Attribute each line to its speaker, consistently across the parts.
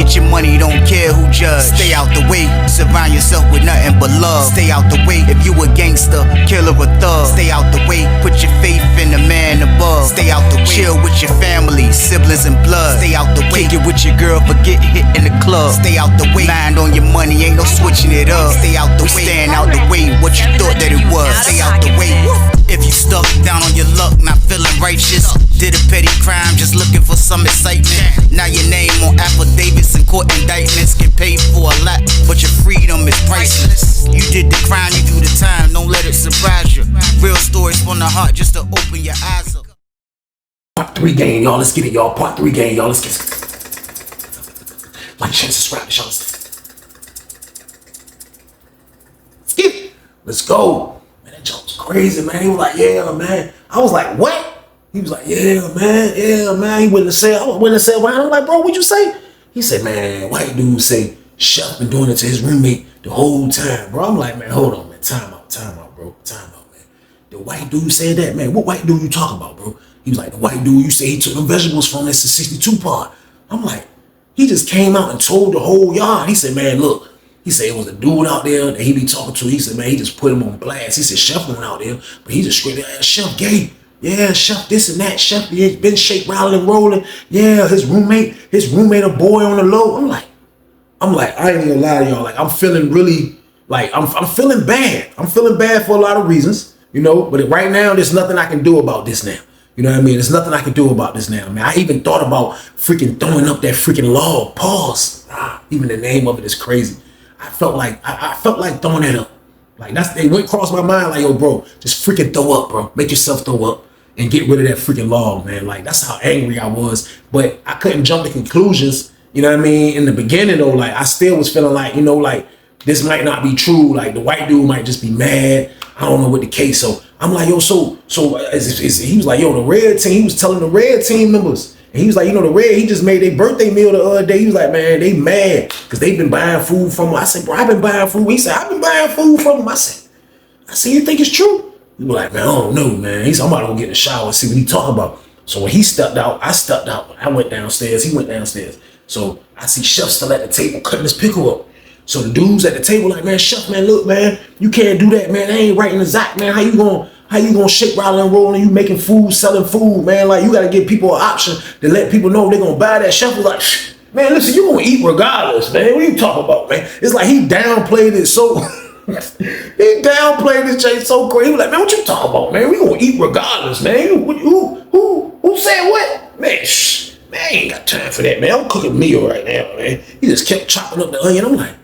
Speaker 1: Get your money, don't care who judge. Stay out the way, surround yourself with nothing but love. Stay out the way, if you a gangster, killer or thug. Stay out the way, put your faith in the man above. Stay out the way, chill with your family, siblings and blood. Stay out the way, kick it with your girl, forget hit in the club. Stay out the way, mind on your money, ain't no switching it up. Stay out the way, stand out the way, what you thought that it was. Stay out the way. If you stuck down on your luck, not feeling righteous, did a petty crime, just looking for some excitement. Now your name on affidavits and court indictments, get paid for a lot, but your freedom is priceless. You did the crime, you do the time, don't let it surprise you. Real stories from the heart, just to open your eyes up.
Speaker 2: Part 3 game, y'all. Let's get it, y'all. Part 3 game, y'all. Let's get it. Like, share, subscribe, y'all. Skip it. Let's go. Man, that jump was crazy, man. He was like, yeah, man. I was like, what? He was like, yeah, man. He wouldn't say, why? I'm like, bro, what'd you say? He said, man, white dude say Chef been doing it to his roommate the whole time, bro. I'm like, man, hold on, man. Time out, bro. Time out, man. The white dude said that, man. What white dude you talking about, bro? He was like, the white dude you say he took them vegetables from, that's the 62 part. I'm like, he just came out and told the whole yard. He said, man, look. He said it was a dude out there that he be talking to. He said, man, he just put him on blast. He said, Chef went out there, but he just screamed, Chef gay. Yeah, Chef this and that. Chef he been shake, rattling, rolling. Yeah, his roommate a boy on the low. I'm like, I ain't gonna lie to y'all. Like, I'm feeling really, like, I'm feeling bad. I'm feeling bad for a lot of reasons, you know, but right now, there's nothing I can do about this now. You know what I mean? There's nothing I can do about this now, man. I even thought about freaking throwing up that freaking log. Pause. Even the name of it is crazy. I felt like throwing that up. Like, it went across my mind like, yo, bro, just freaking throw up, bro. Make yourself throw up and get rid of that freaking log, man. Like, that's how angry I was. But I couldn't jump to conclusions, you know what I mean? In the beginning, though, like, I still was feeling like, you know, like, this might not be true. Like, the white dude might just be mad. I don't know what the case. So I'm like, yo, so he was like, yo, the red team, he was telling the red team members. And he was like, you know, the red, he just made their birthday meal the other day. He was like, man, they mad because they've been buying food from him. I said, bro, I've been buying food. He said, I've been buying food from him. I said, you think it's true? He was like, man, I don't know, man. He said, I'm about to go get in the shower and see what he talking about. So when he stepped out, I stepped out. I went downstairs. He went downstairs. So I see Chef still at the table cutting his pickle up. So the dudes at the table like, man, Chef, man, look, man, you can't do that, man. That ain't right in the Zach, man. How you gonna shake, rattle, and roll and you making food, selling food, man? Like, you gotta give people an option to let people know they're gonna buy that. Chef was like, man, listen, you gonna eat regardless, man. What are you talking about, man? It's like he downplayed it so he downplayed this Jay so crazy. He was like, man, what you talking about, man? We gonna eat regardless, man. Who said what? Man, man, I ain't got time for that, man. I'm cooking a meal right now, man. He just kept chopping up the onion. I'm like,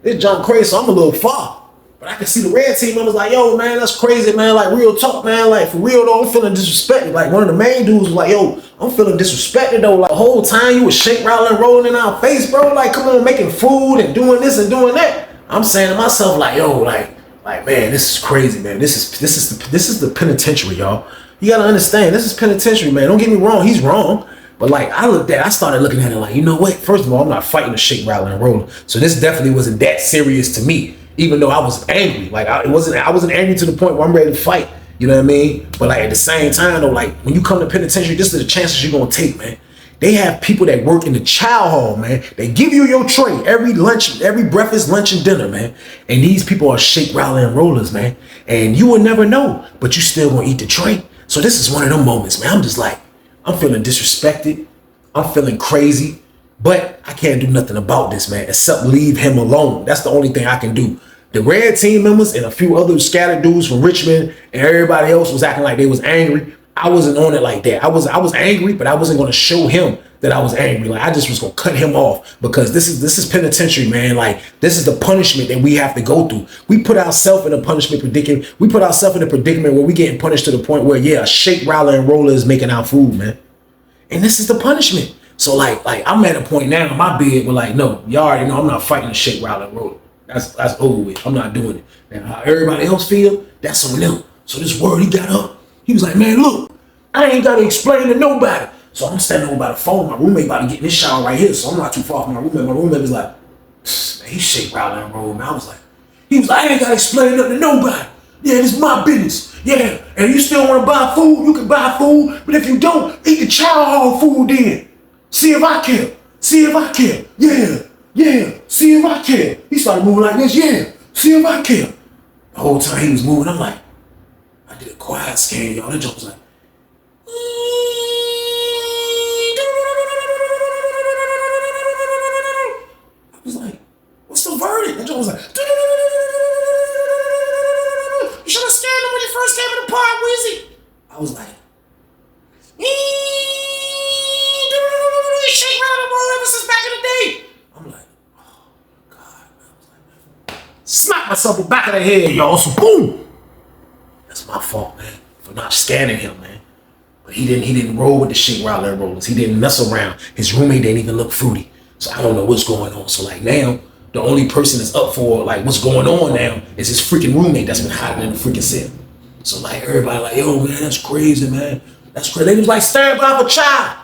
Speaker 2: this junk crazy, so I'm a little far. But I can see the red team members like, yo, man, that's crazy, man. Like, real talk, man. Like, for real, though, I'm feeling disrespected. Like, one of the main dudes was like, yo, I'm feeling disrespected, though. Like, the whole time you was shake, rattling, rolling in our face, bro. Like, come on, making food and doing this and doing that. I'm saying to myself, like, yo, like, man, this is crazy, man. This is the penitentiary, y'all. You gotta understand, this is penitentiary, man. Don't get me wrong, he's wrong. But like, I started looking at it like, you know what? First of all, I'm not fighting the shake, rattling, and rolling. So this definitely wasn't that serious to me, even though I was angry. Like, I wasn't angry to the point where I'm ready to fight. You know what I mean? But like, at the same time, though, like, when you come to penitentiary, this is the chances you're gonna take, man. They have people that work in the chow hall, man. They give you your tray every lunch, every breakfast, lunch, and dinner, man. And these people are shake, rattling, and rollers, man. And you will never know, but you still gonna eat the tray. So this is one of them moments, man. I'm just like, I'm feeling disrespected. I'm feeling crazy, but I can't do nothing about this, man, except leave him alone. That's the only thing I can do. The red team members and a few other scattered dudes from Richmond and everybody else was acting like they was angry. I wasn't on it like that. I was angry, but I wasn't going to show him that I was angry. Like, I just was going to cut him off because this is penitentiary, man. Like, this is the punishment that we have to go through. We put ourselves in a punishment predicament. We put ourselves in a predicament where we getting punished to the point where, yeah, a shake, rattler, and roller is making our food, man. And this is the punishment. So like I'm at a point now in my bed where, like, no, y'all already know I'm not fighting a shake, rattler, and roller. That's over with. I'm not doing it. And how everybody else feel, that's on them. So this word, he got up. He was like, man, look, I ain't got to explain to nobody. So I'm standing over by the phone. My roommate about to get in this shower right here. So I'm not too far from my roommate. My roommate was like, man, he shake, rattling, and roll. Man, he was like, I ain't got to explain nothing to nobody. Yeah, this is my business. Yeah, and you still want to buy food, you can buy food. But if you don't, eat the chow hall food then. See if I care. See if I can. Yeah, yeah. See if I can. He started moving like this. Yeah. See if I can. The whole time he was moving, I'm like, I did a quiet scan, y'all. That joke was like, I was like, what's the verdict? That joke was like, you should have scanned him when you first came in the pod, Weezy. I was like, shake round and roll ever since back in the day. I'm like, oh my God. I was like, smack myself in the back of the head, y'all. So boom. That's my fault, man, for not scanning him, man. But he didn't roll with the shake rattle and rollers. He didn't mess around. His roommate didn't even look fruity. So I don't know what's going on. So like now, the only person that's up for like what's going on now is his freaking roommate that's been hiding in the freaking cell. So like everybody like, yo, man, that's crazy, man. That's crazy. They was like, stand by for child.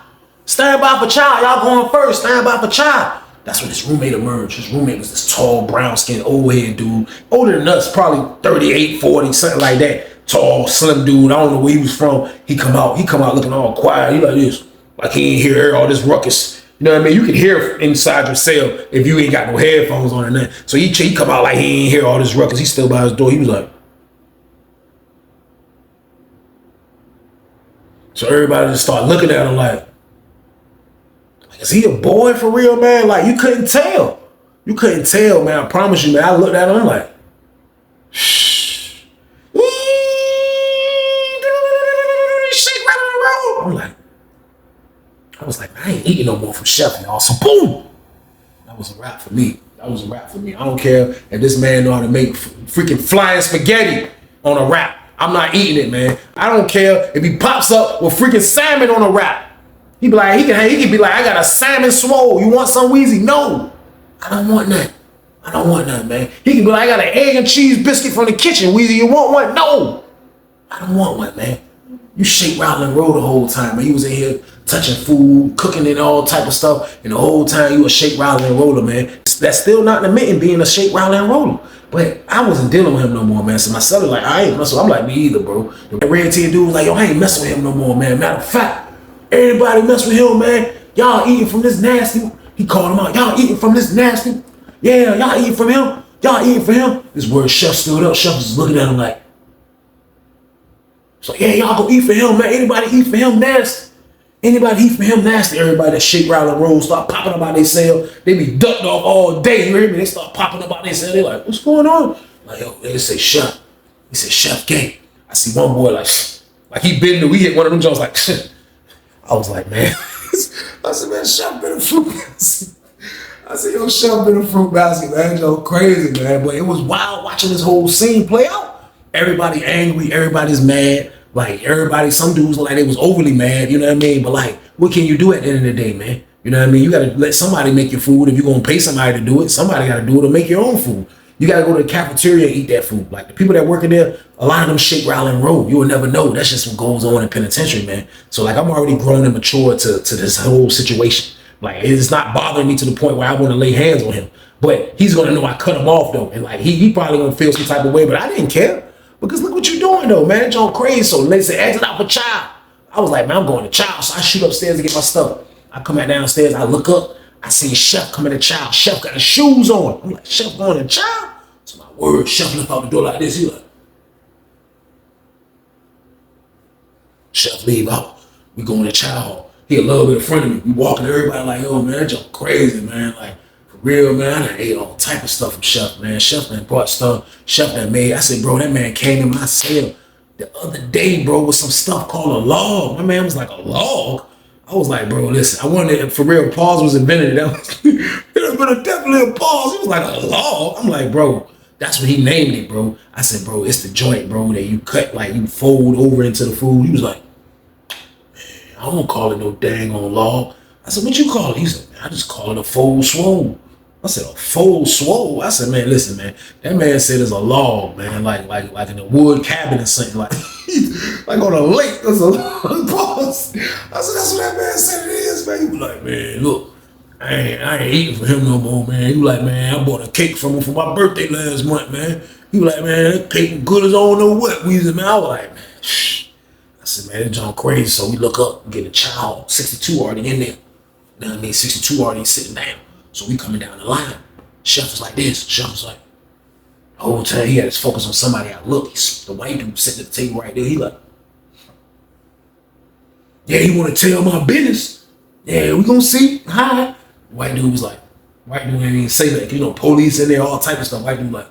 Speaker 2: Stand by for child. Y'all going first. Stand by for child. That's when his roommate emerged. His roommate was this tall, brown-skinned, old-head dude. Older than us, probably 38, 40, something like that. Tall, slim dude. I don't know where he was from. He come out looking all quiet. He like this. Like he ain't hear all this ruckus. You know what I mean? You can hear inside your cell if you ain't got no headphones on or nothing. So he come out like he ain't hear all this ruckus. He still by his door. He was like. So everybody just started looking at him like, is he a boy for real, man? Like, you couldn't tell. You couldn't tell, man. I promise you, man. I looked at him, I'm like, shh. Shake right on the road. I was like, I ain't eating no more from Chef, y'all. So boom. That was a wrap for me. That was a wrap for me. I don't care if this man know how to make freaking flying spaghetti on a wrap. I'm not eating it, man. I don't care if he pops up with freaking salmon on a wrap. He be like, he can be like, I got a salmon swole. You want some, Weezy? No, I don't want none. I don't want none, man. He can be like, I got an egg and cheese biscuit from the kitchen. Weezy, you want one? No, I don't want one, man. You shake, rattle, and roll the whole time, man. You was in here touching food, cooking and all type of stuff, and the whole time you a shake, rattle, and roller, man. That's still not admitting being a shake, rattle, and roller. But I wasn't dealing with him no more, man. So my son was like, I ain't messing with him. I'm like, me either, bro. The red team dude was like, yo, I ain't messing with him no more, man. Matter of fact, everybody mess with him, man. Y'all eating from this nasty. He called him out. Y'all eating from this nasty. Yeah, y'all eating from him. Y'all eating from him. This word Chef stood up. Chef was looking at him like, so yeah, y'all go eat for him, man. Anybody eat for him nasty? Anybody eat for him nasty? Everybody that shake, rattle, and roll start popping up out their cell. They be ducked off all day. You hear me? They start popping up out their cell. They like, what's going on? Like, yo, they say Chef. He said Chef gay. I see one boy like he been to. We hit one of them jobs like. I was like, man. I said, man, Chef been a fruit basket. I said, yo, Chef been a fruit basket, man. Yo, crazy, man. But it was wild watching this whole scene play out. Everybody angry. Everybody's mad. Like, everybody, some dudes like they was overly mad, you know what I mean? But like, what can you do at the end of the day, man? You know what I mean? You got to let somebody make your food. If you're going to pay somebody to do it, somebody got to do it or make your own food. You got to go to the cafeteria and eat that food. Like, the people that work in there, a lot of them shake, rattle, and roll. You will never know. That's just what goes on in penitentiary, man. So, like, I'm already grown and mature to this whole situation. Like, it's not bothering me to the point where I want to lay hands on him. But he's going to know I cut him off, though. And, like, he probably going to feel some type of way. But I didn't care. Because look what you're doing, though, man. It's all crazy. So, they say, exit out for child. I was like, man, I'm going to child. So, I shoot upstairs to get my stuff. I come back downstairs. I look up. I see Chef coming to child. Chef got his shoes on. I'm like, Chef going to child? So my word, Chef left out the door like this. He like, Chef leave out. We going to child hall. He a little bit in front of me. We walking to everybody like, yo, man, that junk crazy, man. Like, for real, man. I done ate all type of stuff from Chef, man. Chef done brought stuff. Chef done made. I said, bro, that man came in my cell the other day, bro, with some stuff called a log. My man was like, a log? I was like, bro, listen, I wondered if for real pause was invented. That was it would have definitely a pause. He was like, a log? I'm like, bro, that's what he named it, bro. I said, bro, it's the joint, bro, that you cut, like you fold over into the food. He was like, man, I don't call it no dang on log. I said, what you call it? He said, man, I just call it a fold swole. I said, a fold swole? I said, man, listen, man. That man said it's a log, man, like in a wood cabin or something, like like on a lake. That's a log. Pause. I said, that's what that man said it is, man. He was like, man, look, I ain't eating for him no more, man. He was like, man, I bought a cake from him for my birthday last month, man. He was like, man, that cake good as I don't know what, Weezy, man. I was like, man, shh. I said, man, that John crazy. So we look up, get a child, 62 already in there. You know what I mean? 62 already sitting down. So we coming down the line. Chef was like this. Chef was like, the whole time he had his focus on somebody. I look, the white dude sitting at the table right there. He like, yeah, you want to tell my business? Yeah, we gonna see. Hi. White dude was like, white dude didn't even say that. You know, police in there, all type of stuff. White dude like,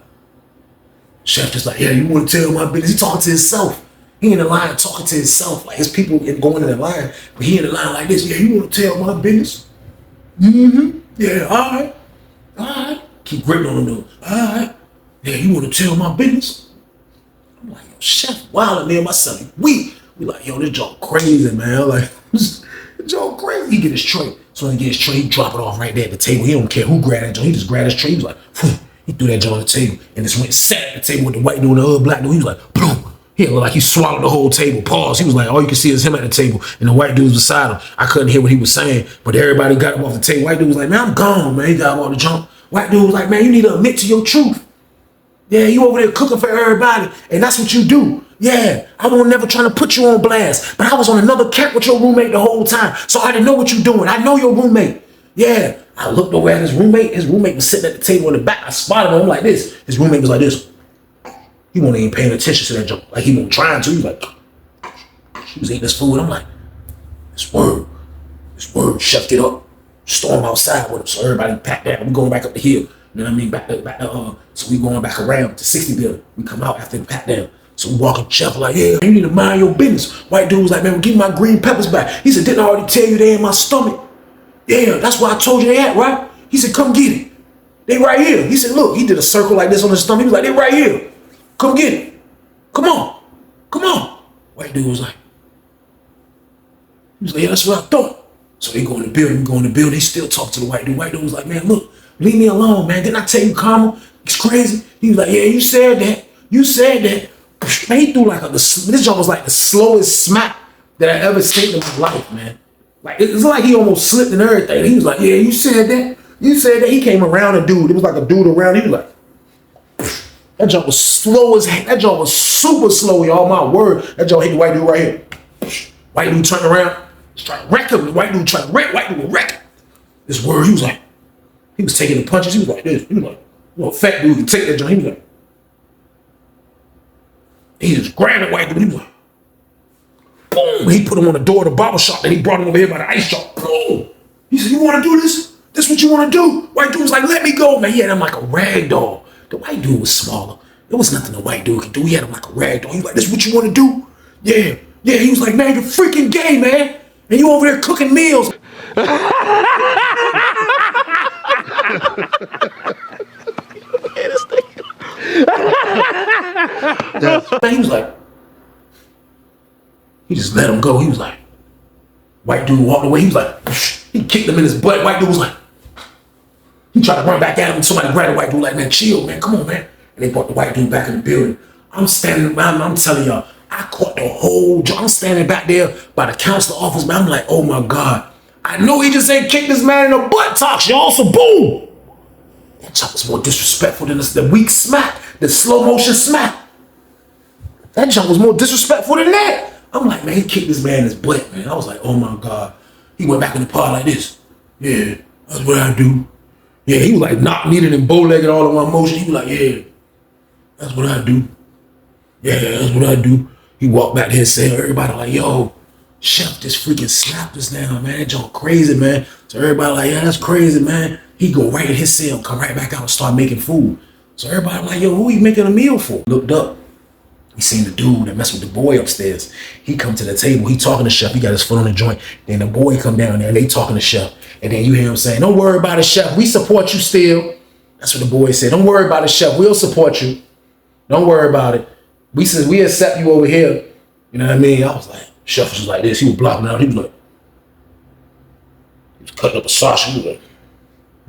Speaker 2: chef just like, yeah, you want to tell my business? He talking to himself. He in the line talking to himself. Like his people going in the line, but he in the line like this. Yeah, you want to tell my business? Mm-hmm. Yeah, all right. All right. Keep gripping on him though. All right. Yeah, you want to tell my business? I'm like, yo, chef, wild, man, my son, we like, yo, this joke crazy, man. Like, this joke crazy. He get his tray. So when he get his tray, he drop it off right there at the table. He don't care who grabbed that joint. He just grabbed his tray. He was like, phew. He threw that joint on the table and just went sat at the table with the white dude and the other black dude. He was like, boom. He looked like he swallowed the whole table. Pause. He was like, all you can see is him at the table and the white dude was beside him. I couldn't hear what he was saying, but everybody got him off the table. White dude was like, man, I'm gone, man. He got him off the jump. White dude was like, man, you need to admit to your truth. Yeah, you over there cooking for everybody, and that's what you do. Yeah, I won't never trying to put you on blast, but I was on another camp with your roommate the whole time, so I didn't know what you're doing. I know your roommate. Yeah, I looked over at his roommate. His roommate was sitting at the table in the back. I spotted him like this. His roommate was like this. He wasn't even paying attention to that joke. Like he wasn't trying to. He was like, he was eating his food. I'm like, this word, chef, get up, storm outside with him. So everybody packed down. We going back up the hill. You know what I mean? So we going back around to 60 building. We come out after the pat down. So we walking chef like, yeah, you need to mind your business. White dude was like, man, give me my green peppers back. He said, didn't I already tell you they in my stomach? Yeah, that's why I told you they at, right? He said, come get it. They right here. He said, look, he did a circle like this on his stomach. He was like, they right here. Come get it. Come on. Come on. White dude was like, yeah, that's what I thought. So they go in the building, They still talk to the white dude. White dude was like, man, look, leave me alone, man. Didn't I tell you, karma? It's crazy. He was like, yeah, you said that. You said that. Man, he threw like this job was like the slowest smack that I ever seen in my life, man. Like, it's like he almost slipped and everything. He was like, yeah, you said that. You said that. He came around a dude. It was like a dude around. He was like, that job was slow as heck. That job was super slow, y'all. My word. That job hit the white dude right here. White dude turned around. He's trying to wreck him. The white dude trying to wreck. White dude was wrecking. This word, he was like, he was taking the punches. He was like this. He was like, you know, fat dude can take that joint. He was like, he just grabbed the white dude. He was like, boom. He put him on the door of the barber shop. Then he brought him over here by the ice shop. Boom. He said, you want to do this? This what you want to do? White dude was like, let me go, man. He had him like a rag doll. The white dude was smaller. There was nothing the white dude could do. He had him like a rag doll. He was like, this what you want to do? Yeah. Yeah. He was like, man, you're freaking gay, man. And you over there cooking meals. He was like, he just let him go. He was like, white dude walked away. He was like, he kicked him in his butt. White dude was like, he tried to run back at him. Somebody grabbed the white dude like, man, chill, man. Come on, man. And they brought the white dude back in the building. I'm standing around, I'm telling y'all, I caught the whole job. I'm standing back there by the counselor office, man. I'm like, oh my God. I know he just ain't kicked this man in the butt talks, y'all. So boom. That job was more disrespectful than the weak smack, the slow motion smack. That job was more disrespectful than that. I'm like, man, he kicked this man in his butt, man. I was like, oh my God. He went back in the pod like this. Yeah, that's what I do. Yeah, he was like knock-kneed and bow-legged all in one motion. He was like, yeah, that's what I do. Yeah, that's what I do. He walked back there and said, everybody like, yo, chef just freaking slapped us now, man. That joint crazy, man. So everybody like, yeah, that's crazy, man. He go right in his cell, come right back out and start making food. So everybody like, yo, who he making a meal for? Looked up. He seen the dude that messed with the boy upstairs. He come to the table. He talking to chef. He got his foot on the joint. Then the boy come down there and they talking to chef. And then you hear him saying, don't worry about it, chef. We support you still. That's what the boy said. Don't worry about it, chef. We'll support you. Don't worry about it. We said we accept you over here. You know what I mean? I was like, chef was like this. He was blocking out. He was like, he was cutting up a sausage. He was like,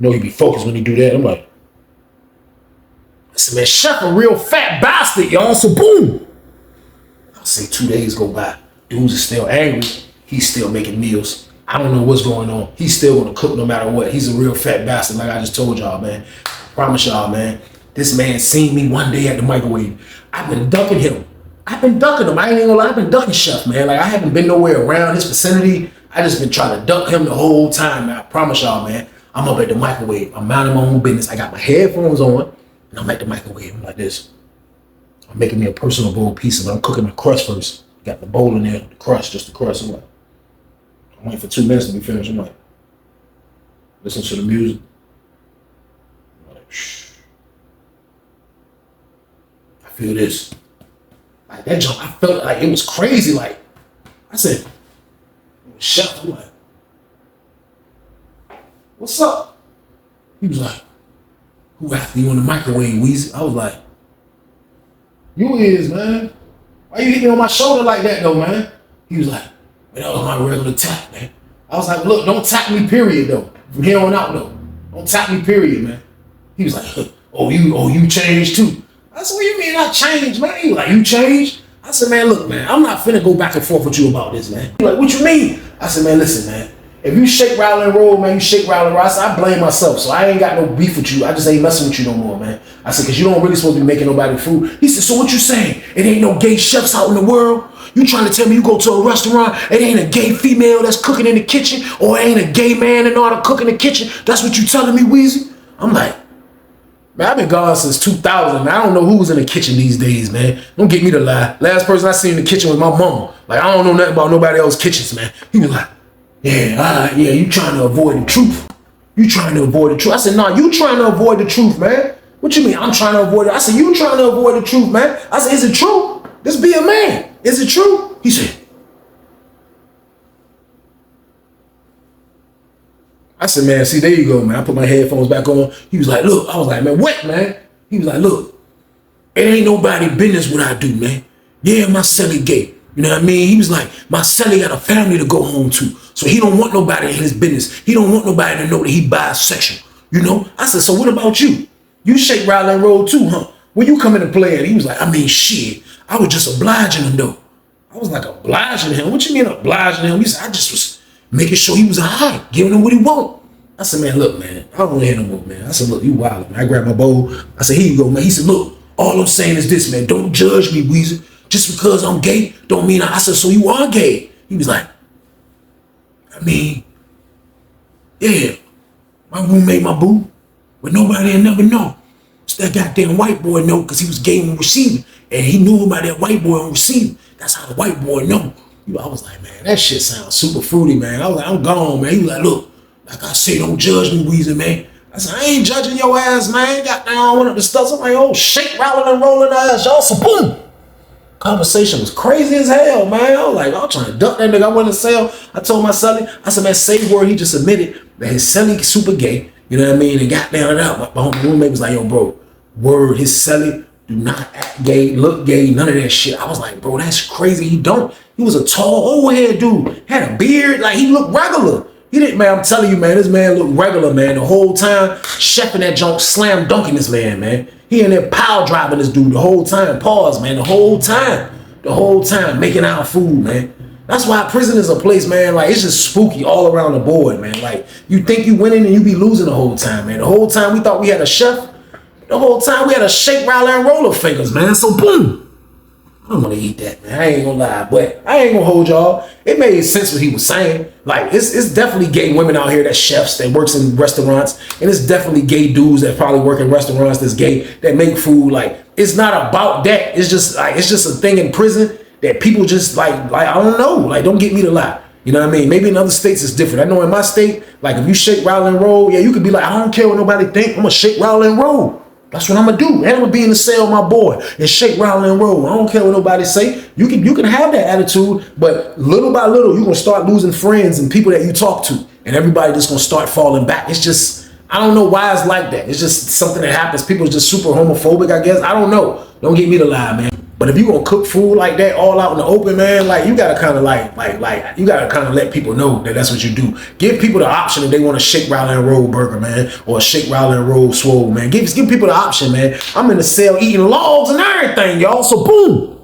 Speaker 2: you know, he be focused when he do that. I'm like, I said, man, chef a real fat bastard, y'all. So boom. I say 2 days go by. Dudes are still angry. He's still making meals. I don't know what's going on. He's still gonna cook no matter what. He's a real fat bastard, like I just told y'all, man. I promise y'all, man. This man seen me one day at the microwave. I've been ducking him. I ain't gonna lie, I've been ducking chef, man. Like I haven't been nowhere around his vicinity. I just been trying to duck him the whole time, man. I promise y'all, man. I'm up at the microwave. I'm minding my own business. I got my headphones on, and I'm at the microwave. I'm like this. I'm making me a personal bowl pizza, but I'm cooking the crust first. Got the bowl in there, the crust, just the crust. I'm waiting for 2 minutes to be finished. I'm like, listen to the music. I'm like, shh. I feel this. Like that jump, I felt like it was crazy. Like, I said, chef, I'm like, what's up? He was like, who after you in the microwave, Weezy? I was like, you is, man. Why you hitting me on my shoulder like that, though, man? He was like, man, that was my regular tap, man. I was like, look, don't tap me, period, though. From here on out, though. Don't tap me, period, man. He was like, oh, you changed, too. I said, what do you mean I changed, man? He was like, you changed? I said, man, look, man, I'm not finna go back and forth with you about this, man. He like, what you mean? I said, man, listen, man. If you shake, rattle, and roll, man, you shake, rattle, and roll. I said, I blame myself, so I ain't got no beef with you. I just ain't messing with you no more, man. I said, because you don't really supposed to be making nobody food. He said, so what you saying? It ain't no gay chefs out in the world? You trying to tell me you go to a restaurant, it ain't a gay female that's cooking in the kitchen, or it ain't a gay man that know how to cook in the kitchen? That's what you telling me, Weezy? I'm like, man, I've been gone since 2000, man. I don't know who's in the kitchen these days, man. Don't get me to lie. Last person I seen in the kitchen was my mama. Like, I don't know nothing about nobody else's kitchens, man. He was like, yeah, all right, yeah, you trying to avoid the truth. You trying to avoid the truth. I said, nah, you trying to avoid the truth, man. What you mean, I'm trying to avoid it? I said, you trying to avoid the truth, man. I said, is it true? Just be a man. Is it true? He said, I said, man, see, there you go, man. I put my headphones back on. He was like, look. I was like, man, what, man? He was like, look, it ain't nobody business what I do, man. Yeah, my celly gay. You know what I mean? He was like, my celly got a family to go home to. So he don't want nobody in his business. He don't want nobody to know that he bisexual. You know? I said, so what about you? You shake, rattle, and roll too, huh? When you come into play, and he was like, I mean, shit. I was just obliging him, though. I was like, obliging him? What you mean obliging him? He said, I just was making sure he was all right, giving him what he want. I said, man, look, man, I don't want to hear no more, man. I said, look, you wild, man. I grabbed my bowl. I said, here you go, man. He said, look, all I'm saying is this, man. Don't judge me, Weezy. Just because I'm gay don't mean I said, so you are gay. He was like, I mean, yeah, my roommate, my boo, but nobody will never know. It's that goddamn white boy know because he was gay on receiving. And he knew about that white boy on receiving. That's how the white boy know. You know, I was like, man, that shit sounds super fruity, man. I was like, I'm gone, man. He was like, look, like I say, don't judge me, Weezy, man. I said, I ain't judging your ass, man. Got down, went up the stuff. I'm like, oh, shake, rattling, and rolling ass, y'all. So boom. Conversation was crazy as hell, man. I was like, I'm trying to duck that nigga. I went to sell. I told my celly, I said, man, say word. He just admitted that his celly super gay. You know what I mean? And got down and out. My roommate was like, yo, bro, word, his celly do not act gay, look gay, none of that shit. I was like, bro, that's crazy. He don't. He was a tall, overhead dude. Had a beard. Like, he looked regular. He didn't, man, I'm telling you, man, this man looked regular, man. The whole time, chefing that junk, slam dunking this man. He in there pile driving this dude the whole time. Pause, man, the whole time, making our food, man. That's why prison is a place, man, like, it's just spooky all around the board, man. Like, you think you winning and you be losing the whole time, man. The whole time we thought we had a chef. The whole time we had a shake, rattle, and roller fingers, man. So boom. I don't want to eat that, man. I ain't gonna lie, but I ain't gonna hold y'all. It made sense what he was saying. Like, it's definitely gay women out here that chefs, that works in restaurants, and it's definitely gay dudes that probably work in restaurants that's gay, that make food. Like, it's not about that. It's just like, it's just a thing in prison that people just like, I don't know. Like, don't get me to lie. You know what I mean? Maybe in other states it's different. I know in my state, like, if you shake, rattle, and roll, yeah, you could be like, I don't care what nobody think. I'm gonna shake, rattle, and roll. That's what I'm gonna do. And I'm gonna be in the cell, my boy, and shake, rattle, and roll. I don't care what nobody say. You can have that attitude, but little by little, you're gonna start losing friends and people that you talk to, and everybody just gonna start falling back. It's just, I don't know why it's like that. It's just something that happens. People are just super homophobic, I guess. I don't know. Don't get me to lie, man. But if you gonna cook food like that all out in the open, man, like, you gotta kind of like you gotta kind of let people know that that's what you do. Give people the option if they want a shake, rattle, and roll burger, man, or a shake, rattle, and roll swole, man. Give people the option, man. I'm in the cell eating logs and everything, y'all. So boom.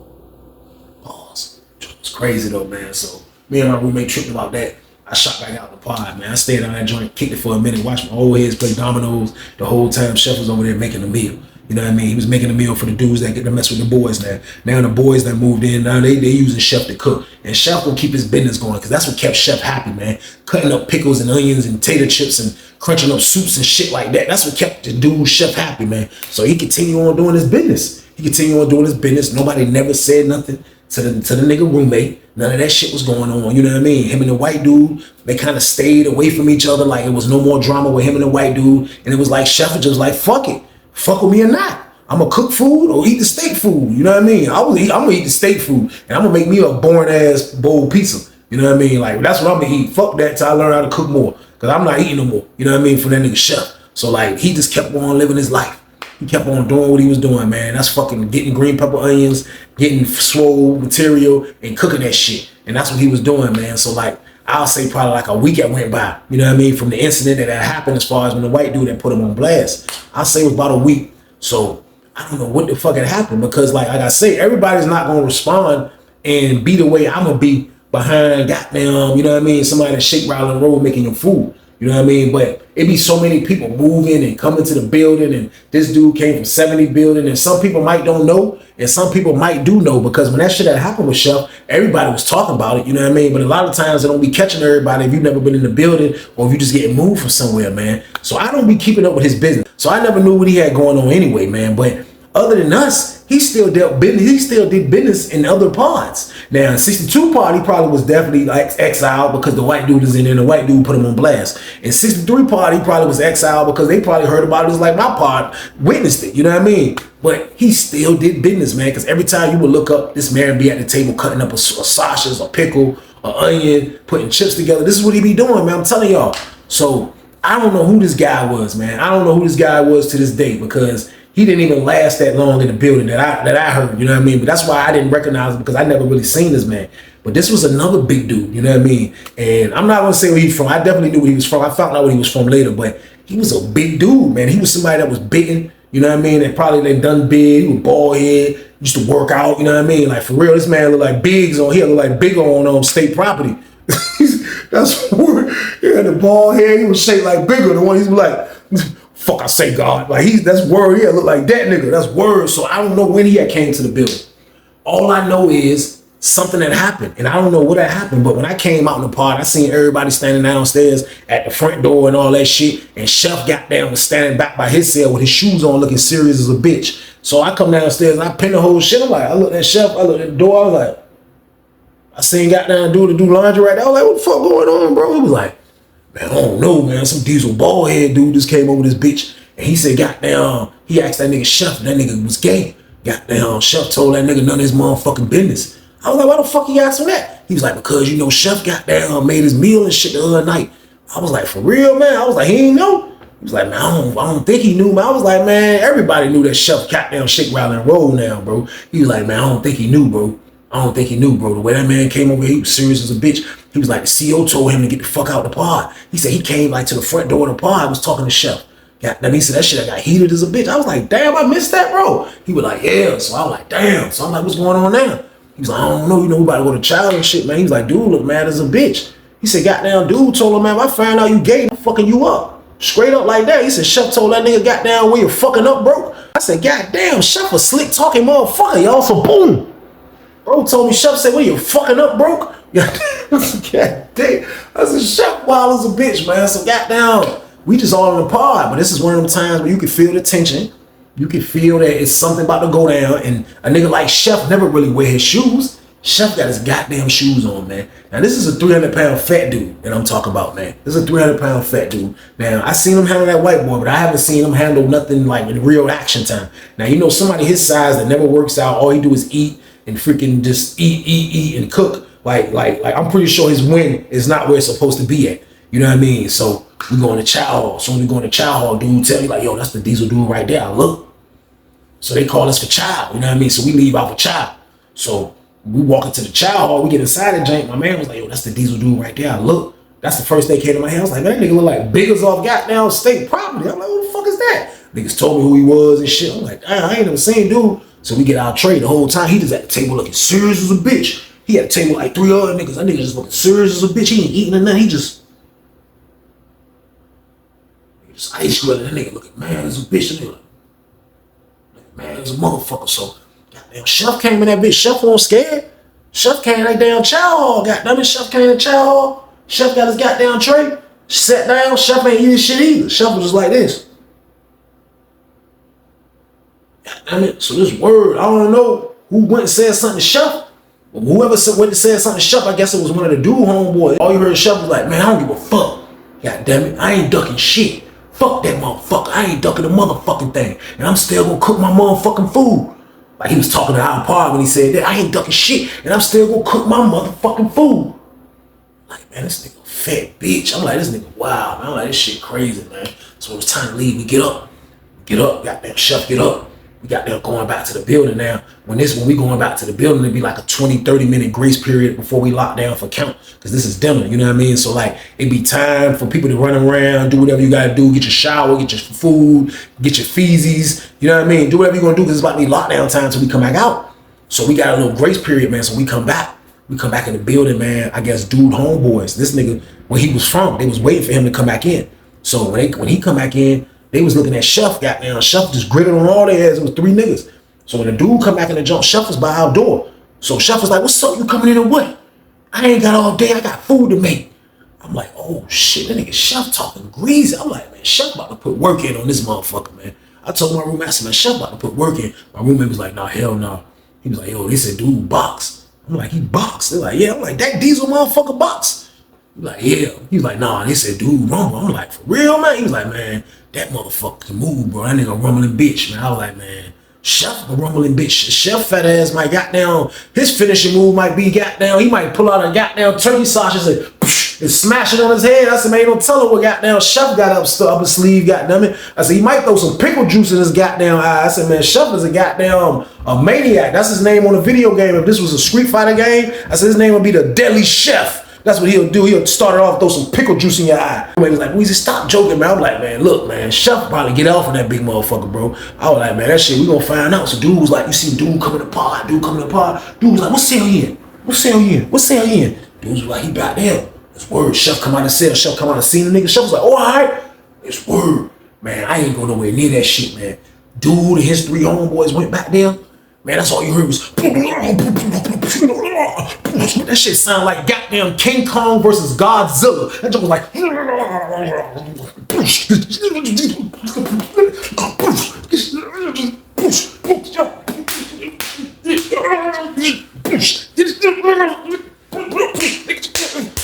Speaker 2: Pause. It's crazy though, man. So me and my roommate tripped about that. I shot back out the pod, man. I stayed on that joint, kicked it for a minute, watched my old heads play dominoes the whole time. Chef was over there making a meal. You know what I mean? He was making a meal for the dudes that get to mess with the boys now. Now the boys that moved in, now they using Chef to cook. And Chef will keep his business going because that's what kept Chef happy, man. Cutting up pickles and onions and tater chips and crunching up soups and shit like that. That's what kept the dude Chef happy, man. So he continued on doing his business. He continued on doing his business. Nobody never said nothing to the nigga roommate. None of that shit was going on. You know what I mean? Him and the white dude, they kind of stayed away from each other. Like it was no more drama with him and the white dude. And it was like Chef was just like, fuck it. Fuck with me or not. I'm gonna cook food or eat the steak food. You know what I mean? I'm gonna eat the steak food and I'm gonna make me a boring ass bowl pizza. You know what I mean? Like that's what I'm gonna eat. Fuck that till I learn how to cook more. Cause I'm not eating no more. You know what I mean? For that nigga Chef. So like he just kept on living his life. He kept on doing what he was doing, man. That's fucking getting green pepper onions, getting swole material and cooking that shit. And that's what he was doing, man. So like I'll say probably like a week that went by. You know what I mean? From the incident that had happened as far as when the white dude that put him on blast. I'll say it was about a week. So I don't know what the fuck had happened because like I say, everybody's not gonna respond and be the way I'm gonna be behind goddamn, you know what I mean, somebody that shake, rattle, and roll making your food. You know what I mean? But it be so many people moving and coming to the building, and this dude came from 70 building, and some people might don't know, and some people might do know, because when that shit had happened with Chef, everybody was talking about it, you know what I mean? But a lot of times they don't be catching everybody if you've never been in the building or if you just getting moved from somewhere, man. So I don't be keeping up with his business. So I never knew what he had going on anyway, man. But other than us, he still dealt business. He still did business in other parts. Now, 62 part, he probably was definitely like exiled because the white dude is in there and the white dude put him on blast. In 63 part, he probably was exiled because they probably heard about it just like my part, witnessed it, you know what I mean? But he still did business, man, because every time you would look up, this man be at the table cutting up a sausage, a pickle, an onion, putting chips together. This is what he be doing, man, I'm telling y'all. So I don't know who this guy was, man. I don't know who this guy was to this day because he didn't even last that long in the building that I heard, you know what I mean? But that's why I didn't recognize him because I never really seen this man. But this was another big dude, you know what I mean? And I'm not gonna say where he's from. I definitely knew where he was from. I found out where he was from later, but he was a big dude, man. He was somebody that was big, you know what I mean? That probably they done big, he was bald head, used to work out, you know what I mean? Like for real, this man look like Biggs on here, look like Big on state property. That's word. He had the bald head, he was shaped like Bigger, the one he's like, fuck I say God, like that's word, yeah, look like that nigga, that's word. So I don't know when he had came to the building. All I know is something that happened, and I don't know what had happened, but when I came out in the pod, I seen everybody standing downstairs at the front door and all that shit, and Chef got down was standing back by his cell with his shoes on looking serious as a bitch. So I come downstairs and I pin the whole shit. I'm like, I looked at Chef, I looked at the door, I was like, I seen got down dude to do laundry right there. I was like, what the fuck going on, bro? He was like, man, I don't know, man. Some diesel bald head dude just came over this bitch. And he said, goddamn, he asked that nigga Chef, that nigga was gay. Goddamn, Chef told that nigga none of his motherfucking business. I was like, why the fuck he asked him that? He was like, because, you know, Chef goddamn made his meal and shit the other night. I was like, for real, man? I was like, he ain't know? He was like, man, I don't think he knew, man. I was like, man, everybody knew that Chef goddamn shake, rattle, and roll now, bro. He was like, man, I don't think he knew, bro. I don't think he knew, bro. The way that man came over here, he was serious as a bitch. He was like, the CO told him to get the fuck out the pod. He said he came like to the front door of the pod, was talking to Chef. Then he said that shit got heated as a bitch. I was like, damn, I missed that, bro. He was like, yeah. So I was like, damn. So I'm like, what's going on now? He was like, I don't know. You know, we about to go to child and shit, man. He was like, dude, look mad as a bitch. He said, goddamn, dude told him, man, if I find out you gay, I'm fucking you up. Straight up like that. He said, Chef told that nigga, goddamn, where you fucking up, bro. I said, goddamn, Chef a slick talking motherfucker, y'all. So boom. Bro told me, Chef said, what are you fucking up, broke? God damn. I said, Chef wild as a bitch, man. So goddamn, we just all in the pod. But this is one of them times where you can feel the tension. You can feel that it's something about to go down. And a nigga like Chef never really wear his shoes. Chef got his goddamn shoes on, man. Now this is a 300-pound fat dude that I'm talking about, man. This is a 300-pound fat dude. Now I seen him handle that white boy, but I haven't seen him handle nothing like in real action time. Now you know somebody his size that never works out, all he do is eat and freaking just eat and cook. Like I'm pretty sure his win is not where it's supposed to be at. You know what I mean? So we going to chow hall. So when we going to chow hall, dude tell me like, yo, that's the diesel dude right there. I look. So they call us for chow. You know what I mean? So we leave out for chow. So we walk into the chow hall. We get inside the jank. My man was like, yo, that's the diesel dude right there. I look. That's the first thing came to my head. I was like, man, that nigga look like Biggers off goddamn state property. I'm like, who the fuck is that? Niggas told me who he was and shit. I'm like, damn, I ain't never seen dude. So we get our tray. The whole time he just at the table looking serious as a bitch. He had a table like 3 other niggas. That nigga just looking serious as a bitch. He ain't eating or nothing. He just ice grilling. That nigga looking mad as a bitch. Nigga like, Man, it was a motherfucker. So, goddamn, Chef came in that bitch. Chef wasn't scared. Chef came like damn chow hall. Goddamn it, Chef came to chow hall. Chef got his goddamn tray. Sat down. Chef ain't eating shit either. Chef was just like this. Goddamn it. So this word, I don't know who went and said something to Chef. But whoever went and said something to Chef, I guess it was one of the dude homeboys. All you heard Chef was like, man, I don't give a fuck. God damn it, I ain't ducking shit. Fuck that motherfucker. I ain't ducking the motherfucking thing. And I'm still gonna cook my motherfucking food. Like he was talking to Al Par when he said that. I ain't ducking shit. And I'm still gonna cook my motherfucking food. Like, man, this nigga fat bitch. I'm like, this nigga wild, man. I'm like, this shit crazy, man. So it was time to leave. We get up. Get up. Goddamn Chef, get up. We got there going back to the building now. When we going back to the building, it'd be like a 20, 30 minute grace period before we lock down for count. Cause this is dinner, you know what I mean? So like, it'd be time for people to run around, do whatever you gotta do, get your shower, get your food, get your feezies, you know what I mean? Do whatever you're gonna do cause it's about to be lockdown time till we come back out. So we got a little grace period, man. So we come back in the building, man. I guess dude homeboys, this nigga, where he was from, they was waiting for him to come back in. So when he come back in, they was looking at Chef, goddamn. Chef just gritted on all their ass. It was 3 niggas. So when the dude come back in the jump, Chef was by our door. So Chef was like, what's up? You coming in or what? I ain't got all day. I got food to make. I'm like, oh shit, that nigga Chef talking greasy. I'm like, man, Chef about to put work in on this motherfucker, man. I told my roommate, I said, man, Chef about to put work in. My roommate was like, nah, hell no. He was like, yo, they said dude box. I'm like, he box. They're like, yeah. I'm like, that diesel motherfucker box. He's like, yeah. He's like, nah, they said dude rumble. I'm like, for real, man? He was like, man, that motherfucker can move, bro. That nigga rumbling bitch, man. I was like, man, Chef a rumbling bitch. Chef fat ass might goddamn, his finishing move might be goddamn, he might pull out a goddamn turkey sausage and smash it on his head. I said, man, don't tell her what goddamn Chef got up his sleeve, goddamn it. I said, he might throw some pickle juice in his goddamn eye. I said, man, Chef is a goddamn a maniac. That's his name on a video game. If this was a Street Fighter game, I said his name would be the Deadly Chef. That's what he'll do. He'll start it off, throw some pickle juice in your eye. He was like, Weezy, stop joking, man. I'm like, man, look, man, Chef probably get off of that big motherfucker, bro. I was like, man, that shit, we gonna find out. So dude was like, you see dude coming to pod, Dude was like, what cell you in? What cell you in? What cell you in? Dude was like, he back there. It's word. Chef come out of cell. Chef come out of scene. The nigga Chef was like, oh, all right. It's word. Man, I ain't go nowhere near that shit, man. Dude and his 3 homeboys went back there. Man, that's all you heard was that shit sound like goddamn King Kong versus Godzilla. That joke was like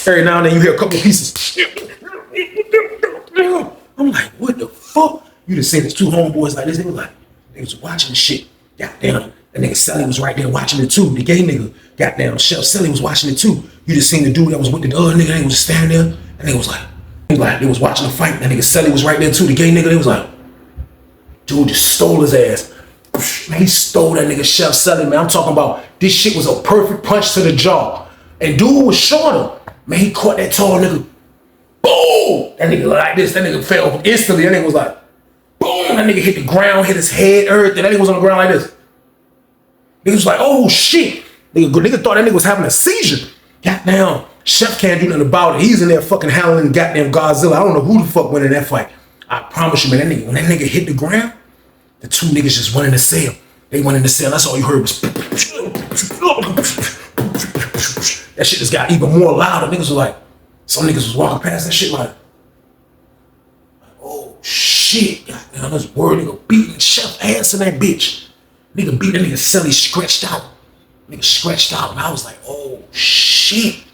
Speaker 2: every now and then you hear a couple of pieces. I'm like, what the fuck? You just seen these 2 homeboys like this. They was watching the shit. Goddamn. That nigga Sally was right there watching it too. The gay nigga, goddamn, Chef Sally was watching it too. You just seen the dude that was with the other nigga, they was just standing there, and they was like, they was watching the fight. That nigga Sally was right there too. The gay nigga, they was like, dude just stole his ass. Man, he stole that nigga Chef Sally, man. I'm talking about this shit was a perfect punch to the jaw. And dude was showing him. Man, he caught that tall nigga. Boom! That nigga like this. That nigga fell instantly. That nigga was like, boom! That nigga hit the ground, hit his head, everything. That nigga was on the ground like this. Nigga was like, oh shit. Nigga thought that nigga was having a seizure. Goddamn. Chef can't do nothing about it. He's in there fucking howling goddamn Godzilla. I don't know who the fuck went in that fight. I promise you, man, when that nigga hit the ground, the 2 niggas just went in the cell. They went in the cell. That's all you heard was that shit just got even more louder. Niggas was like, some niggas was walking past that shit like, oh shit. Goddamn, this word nigga beating Chef ass in that bitch. Nigga beat that nigga Sally stretched out. Nigga stretched out. And I was like, oh shit.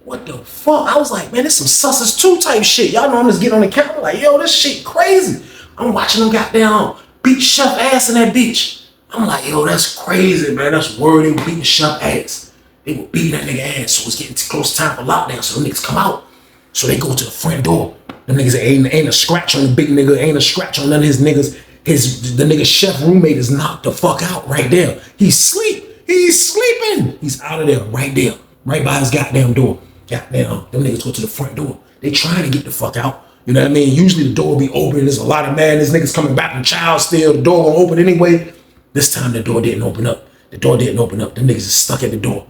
Speaker 2: What the fuck? I was like, man, this some Sussex 2 type shit. Y'all know I'm just getting on the camera like, yo, this shit crazy. I'm watching them goddamn beat Chef ass in that bitch. I'm like, yo, that's crazy, man. That's word. They were beating Chef ass. They were beating that nigga ass. So it's getting close time for lockdown. So the niggas come out. So they go to the front door. Them niggas ain't a scratch on the big nigga. Ain't a scratch on none of his niggas. The nigga Chef roommate is knocked the fuck out right there. He's sleeping. He's out of there right there. Right by his goddamn door. Goddamn, them niggas go to the front door. They trying to get the fuck out. You know what I mean? Usually the door will be open. There's a lot of madness. Niggas coming back from child still. The door gonna open anyway. This time the door didn't open up. The door didn't open up. Them niggas is stuck at the door.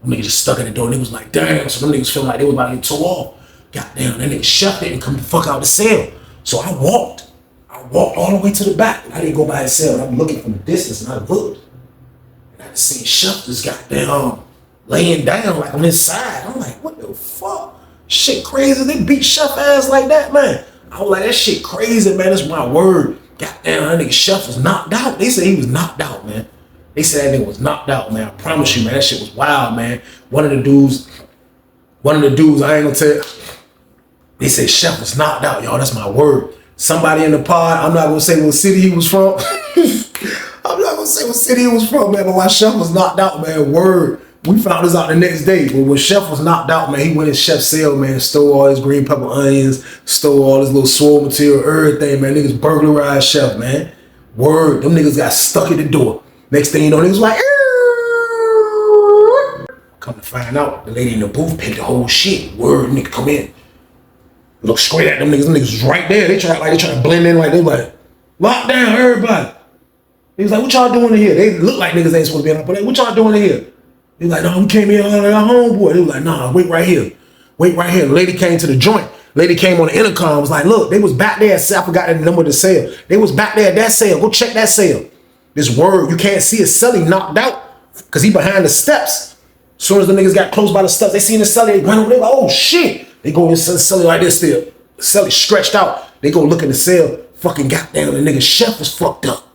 Speaker 2: Them niggas just stuck at the door. Niggas was like, damn. So them niggas feel like they was about to get tore off. Goddamn, that nigga Chef didn't come the fuck out the cell. So I walked walked all the way to the back. And I didn't go by his cell. I'm looking from a distance, and I looked. And I just seen Chef just goddamn laying down like on his side. I'm like, what the fuck? Shit crazy. They beat Chef ass like that, man. I was like, that shit crazy, man. That's my word. Goddamn, that nigga Chef was knocked out. They said he was knocked out, man. They said that nigga was knocked out, man. I promise you, man. That shit was wild, man. One of the dudes, I ain't gonna tell you. They said Chef was knocked out, y'all. That's my word. Somebody in the pod, I'm not gonna say what city he was from. I'm not gonna say what city he was from, man. But while Chef was knocked out, man, word. We found this out the next day. But when Chef was knocked out, man, he went in Chef's cell, man, stole all his green pepper onions, stole all his little swole material, everything, man. Niggas burglarized Chef, man. Word. Them niggas got stuck at the door. Next thing you know, niggas like, come to find out, the lady in the booth paid the whole shit. Word, nigga, come in. Look straight at them niggas. Them niggas was right there. They try to blend in, like they like, lock down everybody. He was like, what y'all doing in here? They look like niggas ain't supposed to be in there, but what y'all doing in here? They like, no, we came here on our homeboy. They was like, nah, wait right here. Wait right here. The lady came to the joint. Lady came on the intercom, was like, look, they was back there. I forgot the number of the cell. They was back there at that cell. Go check that cell. This word, you can't see his celly knocked out because he behind the steps. As soon as the niggas got close by the steps, they seen the celly, they went over there like, oh shit. They go in the celly like this still. The celly stretched out. They go look in the cell. Fucking goddamn, the nigga Chef was fucked up.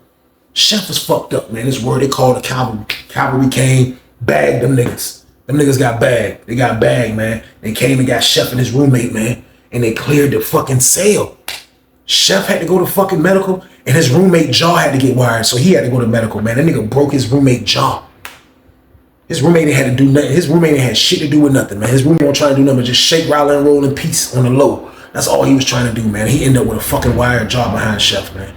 Speaker 2: Chef was fucked up, man. This word they called the cavalry. Cavalry came, bagged them niggas. Them niggas got bagged. They got bagged, man. They came and got Chef and his roommate, man. And they cleared the fucking cell. Chef had to go to fucking medical, and his roommate jaw had to get wired, so he had to go to medical, man. That nigga broke his roommate jaw. His roommate ain't had to do nothing. His roommate ain't had shit to do with nothing, man. His roommate wasn't trying to do nothing but just shake, rattle, and roll in peace on the low. That's all he was trying to do, man. He ended up with a fucking wired jaw behind Chef, man.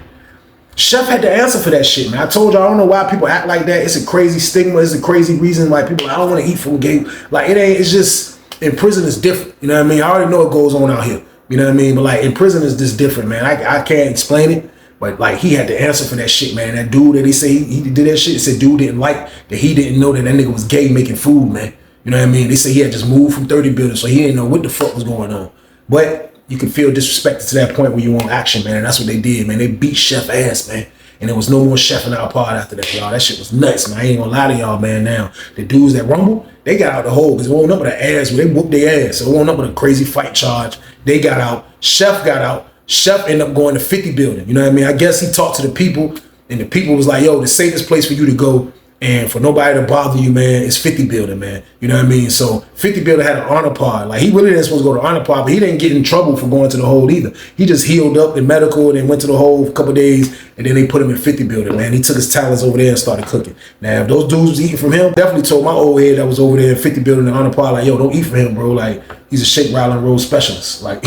Speaker 2: Chef had to answer for that shit, man. I told y'all, I don't know why people act like that. It's a crazy stigma. It's a crazy reason why people, I don't want to eat food game. Like, it ain't, it's just, in prison it's different. You know what I mean? I already know what goes on out here. You know what I mean? But like, in prison it's just different, man. I can't explain it. But like, he had to answer for that shit, man. That dude that he said he did that shit, said dude didn't like that, he didn't know that nigga was gay making food, man. You know what I mean? They say he had just moved from 30 buildings, so he didn't know what the fuck was going on. But you can feel disrespected to that point where you want action, man. And that's what they did, man. They beat Chef ass, man. And there was no more Chef in our pod after that, y'all. That shit was nuts, man. I ain't gonna lie to y'all, man. Now, the dudes that rumble, they got out the hole because it wasn't up with the ass. They whooped their ass. So it wasn't up with a crazy fight charge. They got out. Chef got out. Chef ended up going to 50 building. You know what I mean? I guess he talked to the people, and the people was like, yo, the safest place for you to go and for nobody to bother you, man, is 50 building, man. You know what I mean? So 50 building had an honor pod. Like, he really didn't supposed to go to honor pod, but he didn't get in trouble for going to the hole either. He just healed up in medical and then went to the hole for a couple of days, and then they put him in 50 building, man. He took his talents over there and started cooking. Now, if those dudes was eating from him, definitely told my old head that was over there in 50 building and honor pod, like, yo, don't eat from him, bro. Like, he's a shake, rattle, and roll specialist. Like,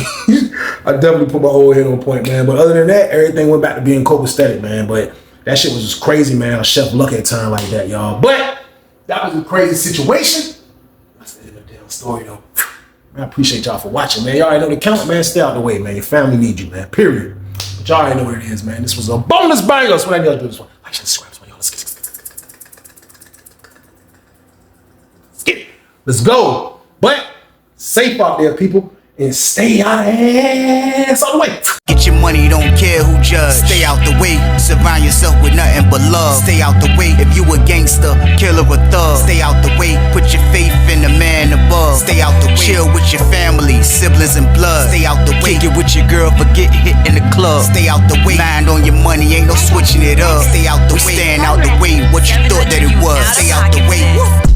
Speaker 2: I definitely put my old head on point, man. But other than that, everything went back to being copacetic, man. But that shit was just crazy, man. Chef lucky at a time like that, y'all. But that was a crazy situation. That's the end of the damn story, though. Man, I appreciate y'all for watching, man. Y'all already know the count, man. Stay out the way, man. Your family needs you, man. Period. But y'all already know what it is, man. This was a bonus banger. That's what I need to do this one. Like, subscribe, y'all. Let's get it. Let's go. But safe out there, people. And stay out of ass all the way.
Speaker 1: Get your money, don't care who judge. Stay out the way, surround yourself with nothing but love. Stay out the way, if you a gangster, killer or thug. Stay out the way, put your faith in the man above. Stay out the way, chill with your family, siblings and blood. Stay out the way, kick it with your girl, forget hit in the club. Stay out the way, mind on your money, ain't no switching it up. Stay out the way, stand out the way, what you thought that it was. Stay out the way,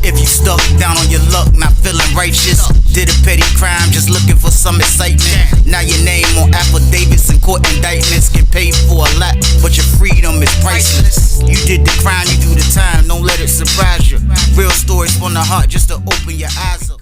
Speaker 1: if you stuck down on your luck, not feeling righteous. Did a petty crime, just looking for some excitement. Now your name on affidavits and court indictments. Get paid for a lot, but your freedom is priceless. You did the crime, you do the time, don't let it surprise you. Real stories from the heart, just to open your eyes up.